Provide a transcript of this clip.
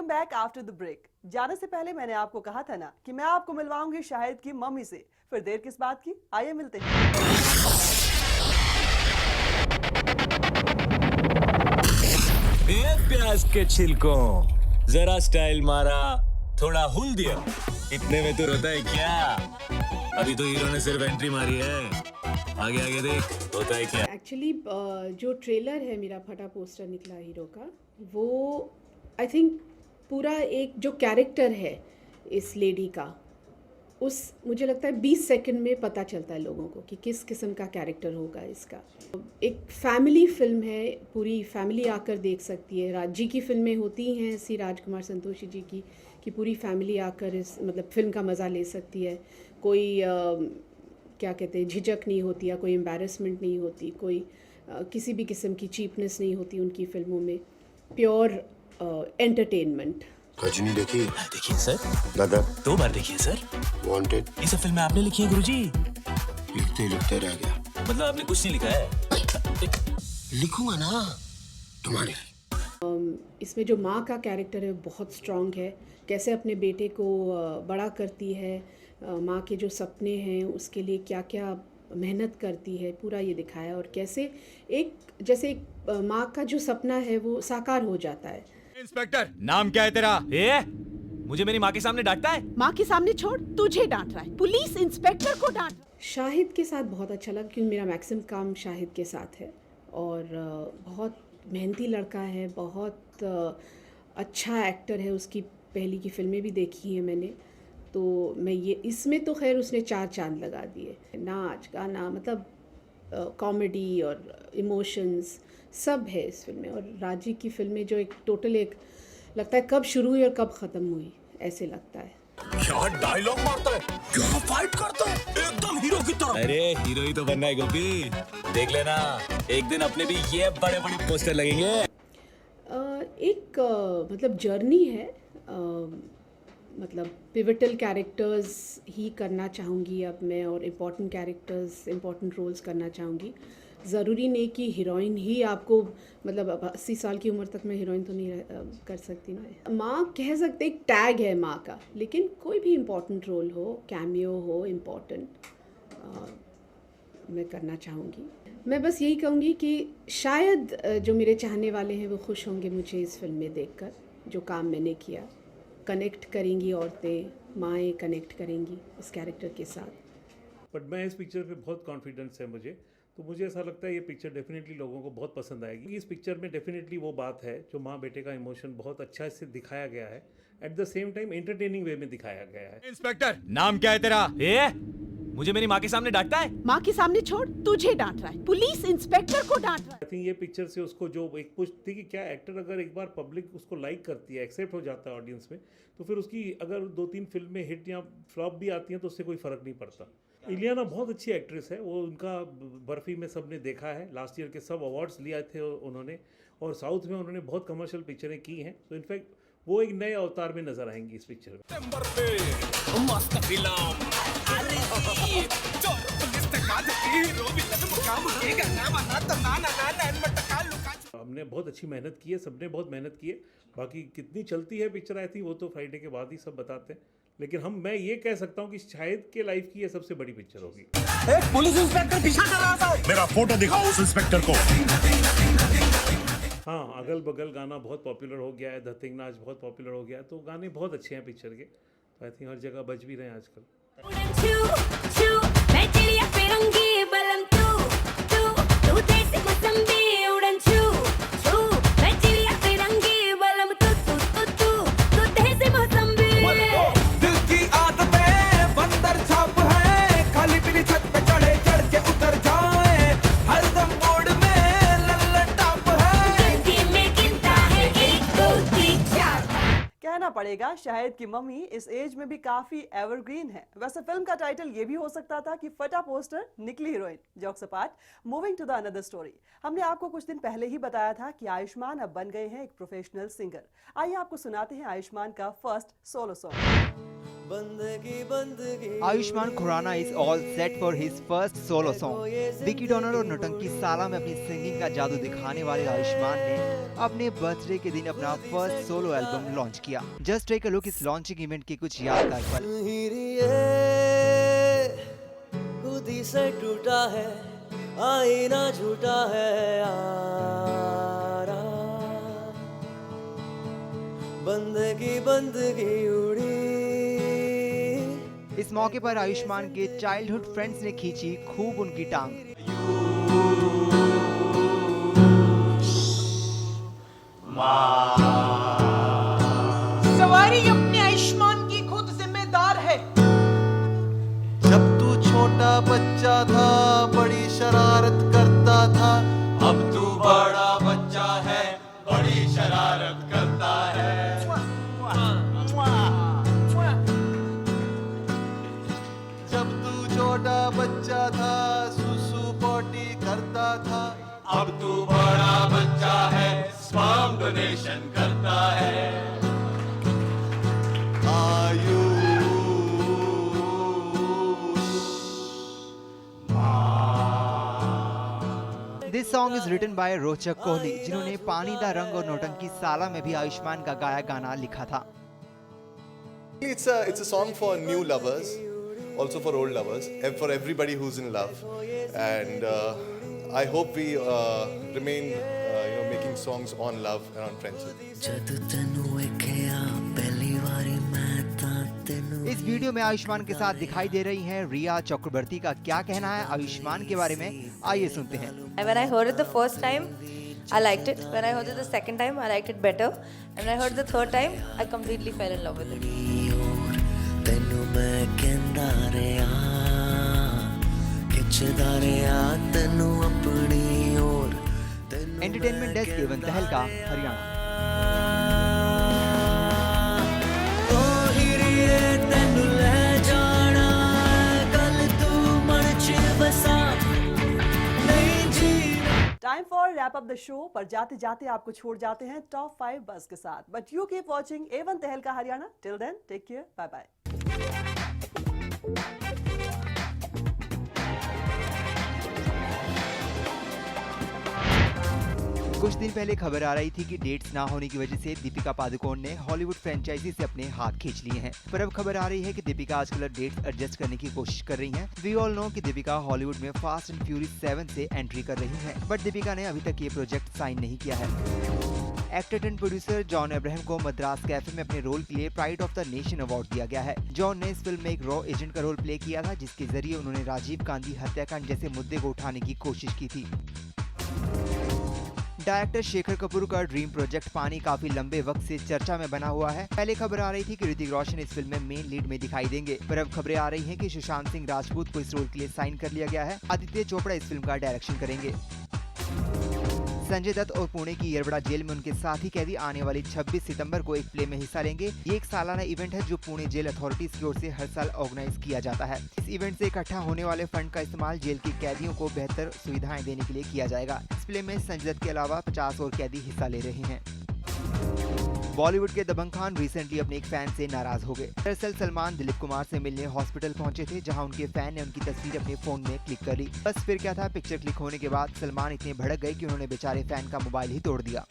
Welcome back after the break. जाने से पहले मैंने आपको कहा था ना कि मैं आपको मिलवाऊंगी शाहिद की मम्मी से। फिर देर किस बात की, आइए मिलते हैं। प्याज के छिलकों, जरा स्टाइल मारा, थोड़ा हुल दिया, इतने में तो रोता है क्या? अभी तो हीरो ने सिर्फ एंट्री मारी है, आगे आगे देख होता है क्या। एक्चुअली जो ट्रेलर है मेरा फटा पोस्टर निकला हीरो का, वो आई थिंक पूरा एक जो कैरेक्टर है इस लेडी का, उस मुझे लगता है 20 सेकंड में पता चलता है लोगों को कि किस किस्म का कैरेक्टर होगा इसका। एक फैमिली फिल्म है, पूरी फैमिली आकर देख सकती है। राजी की फिल्में होती हैं सी राजकुमार संतोषी जी की, कि पूरी फैमिली आकर इस मतलब फिल्म का मज़ा ले सकती है। कोई क्या कहते हैं, झिझक नहीं होती या कोई एम्बैरेसमेंट नहीं होती, कोई किसी भी किस्म की चीपनेस नहीं होती उनकी फिल्मों में। Pure entertainment. रजनी देखिए सर, दादा 2 बार देखिए सर। वांटेड ये सब फिल्में आपने लिखी है गुरुजी? लिखते लिखते रह गया। मतलब आपने कुछ नहीं लिखा है? लिखूंगा ना तुम्हारे। इसमें जो माँ का कैरेक्टर है बहुत स्ट्रॉन्ग है, कैसे अपने बेटे को बड़ा करती है, माँ के जो सपने हैं उसके लिए क्या क्या मेहनत करती है, पूरा ये दिखाया। और कैसे एक माँ का जो सपना है वो साकार हो जाता है। इंस्पेक्टर, नाम क्या है तेरा? मुझे मेरी माँ के सामने डांटता है? माँ के सामने छोड़, तुझे डांट रहा है, पुलिस इंस्पेक्टर को डांट रहा है। शाहिद के साथ बहुत अच्छा लगा क्योंकि मेरा मैक्सिमम काम शाहिद के साथ है और बहुत मेहनती लड़का है, बहुत अच्छा एक्टर है। उसकी पहली की फिल्में भी देखी हैं मैंने, तो मैं ये इसमें तो खैर उसने 4 चांद लगा दिए। नाच गाना मतलब कॉमेडी और इमोशंस सब है इस फिल्म में। और राजी की फिल्में जो एक टोटल एक लगता है कब शुरू हुई और कब ख़त्म हुई, ऐसे लगता है। क्या डायलॉग मारता है, क्या फाइट करता है, एकदम हीरो की तरह। अरे हीरो ही तो बनना है गोपी, देख लेना एक दिन अपने भी ये बड़े बड़े पोस्टर लगेंगे। एक मतलब जर्नी है, मतलब पिवटल कैरेक्टर्स ही करना चाहूँगी अब मैं, और इम्पॉर्टेंट कैरेक्टर्स, इम्पॉर्टेंट रोल्स करना चाहूँगी। ज़रूरी नहीं कि हीरोइन ही आपको, मतलब अब 80 साल की उम्र तक मैं हीरोइन तो नहीं कर सकती ना। माँ कह सकते एक टैग है माँ का, लेकिन कोई भी इम्पॉर्टेंट रोल हो, कैमियो हो इम्पॉर्टेंट, मैं करना चाहूँगी। मैं बस यही कहूँगी कि शायद जो मेरे चाहने वाले हैं वो खुश होंगे मुझे इस फिल्म में देखकर, जो काम मैंने किया। कनेक्ट करेंगी औरतें, माएँ कनेक्ट करेंगी इस कैरेक्टर के साथ। बट मैं इस पिक्चर पे बहुत कॉन्फिडेंस है मुझे, तो मुझे ऐसा लगता है ये पिक्चर डेफिनेटली लोगों को बहुत पसंद आएगी। इस पिक्चर में डेफिनेटली वो बात है जो माँ बेटे का इमोशन बहुत अच्छा से दिखाया गया है, at the same time entertaining way में दिखाया गया है। इंस्पेक्टर, नाम क्या है तेरा? मुझे मेरी माँ के सामने डांटता है? माँ के सामने छोड़, तुझे डांट रहा है, पुलिस इंस्पेक्टर को डांट रहा है। आई थिंक ये पिक्चर से उसको जो एक पुश थी कि क्या एक्टर अगर एक बार पब्लिक उसको लाइक करती है, एक्सेप्ट हो जाता है ऑडियंस में, तो फिर उसकी अगर 2-3 फिल्में हिट या फ्लॉप भी आती हैं तो उससे कोई फ़र्क नहीं पड़ता। इलियाना बहुत अच्छी एक्ट्रेस है, वो उनका बर्फी में सबने देखा है, लास्ट ईयर के सब अवार्ड्स लिए थे उन्होंने, और साउथ में उन्होंने बहुत कमर्शियल पिक्चरें की हैं, तो इनफैक्ट वो एक नए अवतार में नजर आएंगी इस पिक्चर में। हमने बहुत अच्छी मेहनत की है, सबने बहुत मेहनत की है। बाकी कितनी चलती है पिक्चर आई थी वो तो फ्राइडे के बाद ही सब बताते हैं, लेकिन मैं ये कह सकता हूँ कि शायद के लाइफ की ये सबसे बड़ी पिक्चर होगी। एक पुलिस इंस्पेक्टर पीछा कर रहा था, मेरा फोटो दिखाओ उस इंस्पेक्टर को। हाँ, अगल बगल गाना बहुत पॉपुलर हो गया है, धतिंग नाच बहुत पॉपुलर हो गया है, तो गाने बहुत अच्छे हैं पिक्चर के, तो आई थिंक हर जगह बज भी रहे हैं आजकल। कहना पड़ेगा शाहिद की मम्मी इस एज में भी काफी एवरग्रीन है। वैसे फिल्म का टाइटल ये भी हो सकता था कि फटा पोस्टर निकली heroine. Jokes apart, moving to the another story. हमने आपको कुछ दिन पहले ही बताया था कि आयुष्मान अब बन गए हैं एक प्रोफेशनल सिंगर। आइए आपको सुनाते हैं आयुष्मान का first solo song. Ayushmann Khurrana is all set for his first solo song. Vicky Donor और नौटंकी साला में अपनी सिंगिंग का जादू दिखाने वाले आयुष्मान ने अपने बर्थडे के दिन अपना फर्स्ट सोलो एल्बम लॉन्च किया। जस्ट टेक अ लुक इस लॉन्चिंग इवेंट के कुछ यादगार पल। खुद ही से टूटा है, आईना झूठा है यारा, बंदगी उड़ी। इस मौके पर आयुष्मान के चाइल्डहुड फ्रेंड्स ने खींची खूब उनकी टांग। सवारी अपने आयुष्मान की खुद जिम्मेदार है। जब तू छोटा बच्चा था बड़ी शरारत करता था, अब तू बड़ा बच्चा है बड़ी शरारत करता है। जब तू छोटा बच्चा था सुसु पोटी करता था, अब तू बड़ा बच्चा है स्पर्म डोनेशन करता है। This song is written by Rochak Kohli, जिन्होंने पानी दा रंग और नौटंकी साला में भी आयुष्मान का गाया गाना लिखा था। It's a song for new lovers, also for old lovers, and for everybody who's in love. And I hope we remain, making songs on love and on friendship. इस वीडियो में आयुष्मान के साथ दिखाई दे रही हैं रिया चक्रवर्ती। का क्या कहना है आयुष्मान के बारे में, आइए सुनते हैं। When I heard it the first time, I liked it. When I heard it the second time, I liked it better. And when I heard it the third time, I completely fell in love with it. Entertainment desk एवं तहलका, Haryana. Time for wrap up the show, पर जाते जाते आपको छोड़ जाते हैं top 5 बस के साथ। But you keep watching A1 Tahalka Haryana. Till then take care, bye bye. कुछ दिन पहले खबर आ रही थी कि डेट्स ना होने की वजह से दीपिका पादुकोण ने हॉलीवुड फ्रेंचाइजी से अपने हाथ खींच लिए हैं। पर अब खबर आ रही है कि दीपिका आजकल डेट्स एडजस्ट करने की कोशिश कर रही हैं। वी ऑल नो कि दीपिका हॉलीवुड में फास्ट एंड फ्यूरियस 7 से एंट्री कर रही हैं, बट दीपिका ने अभी तक ये प्रोजेक्ट साइन नहीं किया है। Actor and producer John Abraham को मद्रास कैफे में अपने रोल के लिए pride of the nation award दिया गया है। जॉन ने इस फिल्म में एक रॉ एजेंट का रोल प्ले किया था, जिसके जरिए उन्होंने राजीव गांधी हत्याकांड जैसे मुद्दे को उठाने की कोशिश की थी। डायरेक्टर शेखर कपूर का ड्रीम प्रोजेक्ट पानी काफी लंबे वक्त से चर्चा में बना हुआ है। पहले खबर आ रही थी कि ऋतिक रोशन इस फिल्म में मेन लीड में दिखाई देंगे, पर अब खबरें आ रही हैं कि सुशांत सिंह राजपूत को इस रोल के लिए साइन कर लिया गया है। आदित्य चोपड़ा इस फिल्म का डायरेक्शन करेंगे। संजय दत्त और पुणे की येरवड़ा जेल में उनके साथी कैदी आने वाली 26 सितंबर को एक प्ले में हिस्सा लेंगे। ये एक सालाना इवेंट है जो पुणे जेल अथॉरिटीज की ओर से हर साल ऑर्गेनाइज किया जाता है। इस इवेंट से इकट्ठा होने वाले फंड का इस्तेमाल जेल के कैदियों को बेहतर सुविधाएं देने के लिए किया जाएगा। इस प्ले में संजय दत्त के अलावा 50 और कैदी हिस्सा ले रहे हैं। बॉलीवुड के दबंग खान रिसेंटली अपने एक फैन से नाराज हो गए। दरअसल सलमान दिलीप कुमार से मिलने हॉस्पिटल पहुंचे थे, जहां उनके फैन ने उनकी तस्वीर अपने फोन में क्लिक कर ली। बस फिर क्या था, पिक्चर क्लिक होने के बाद सलमान इतने भड़क गए कि उन्होंने बेचारे फैन का मोबाइल ही तोड़ दिया।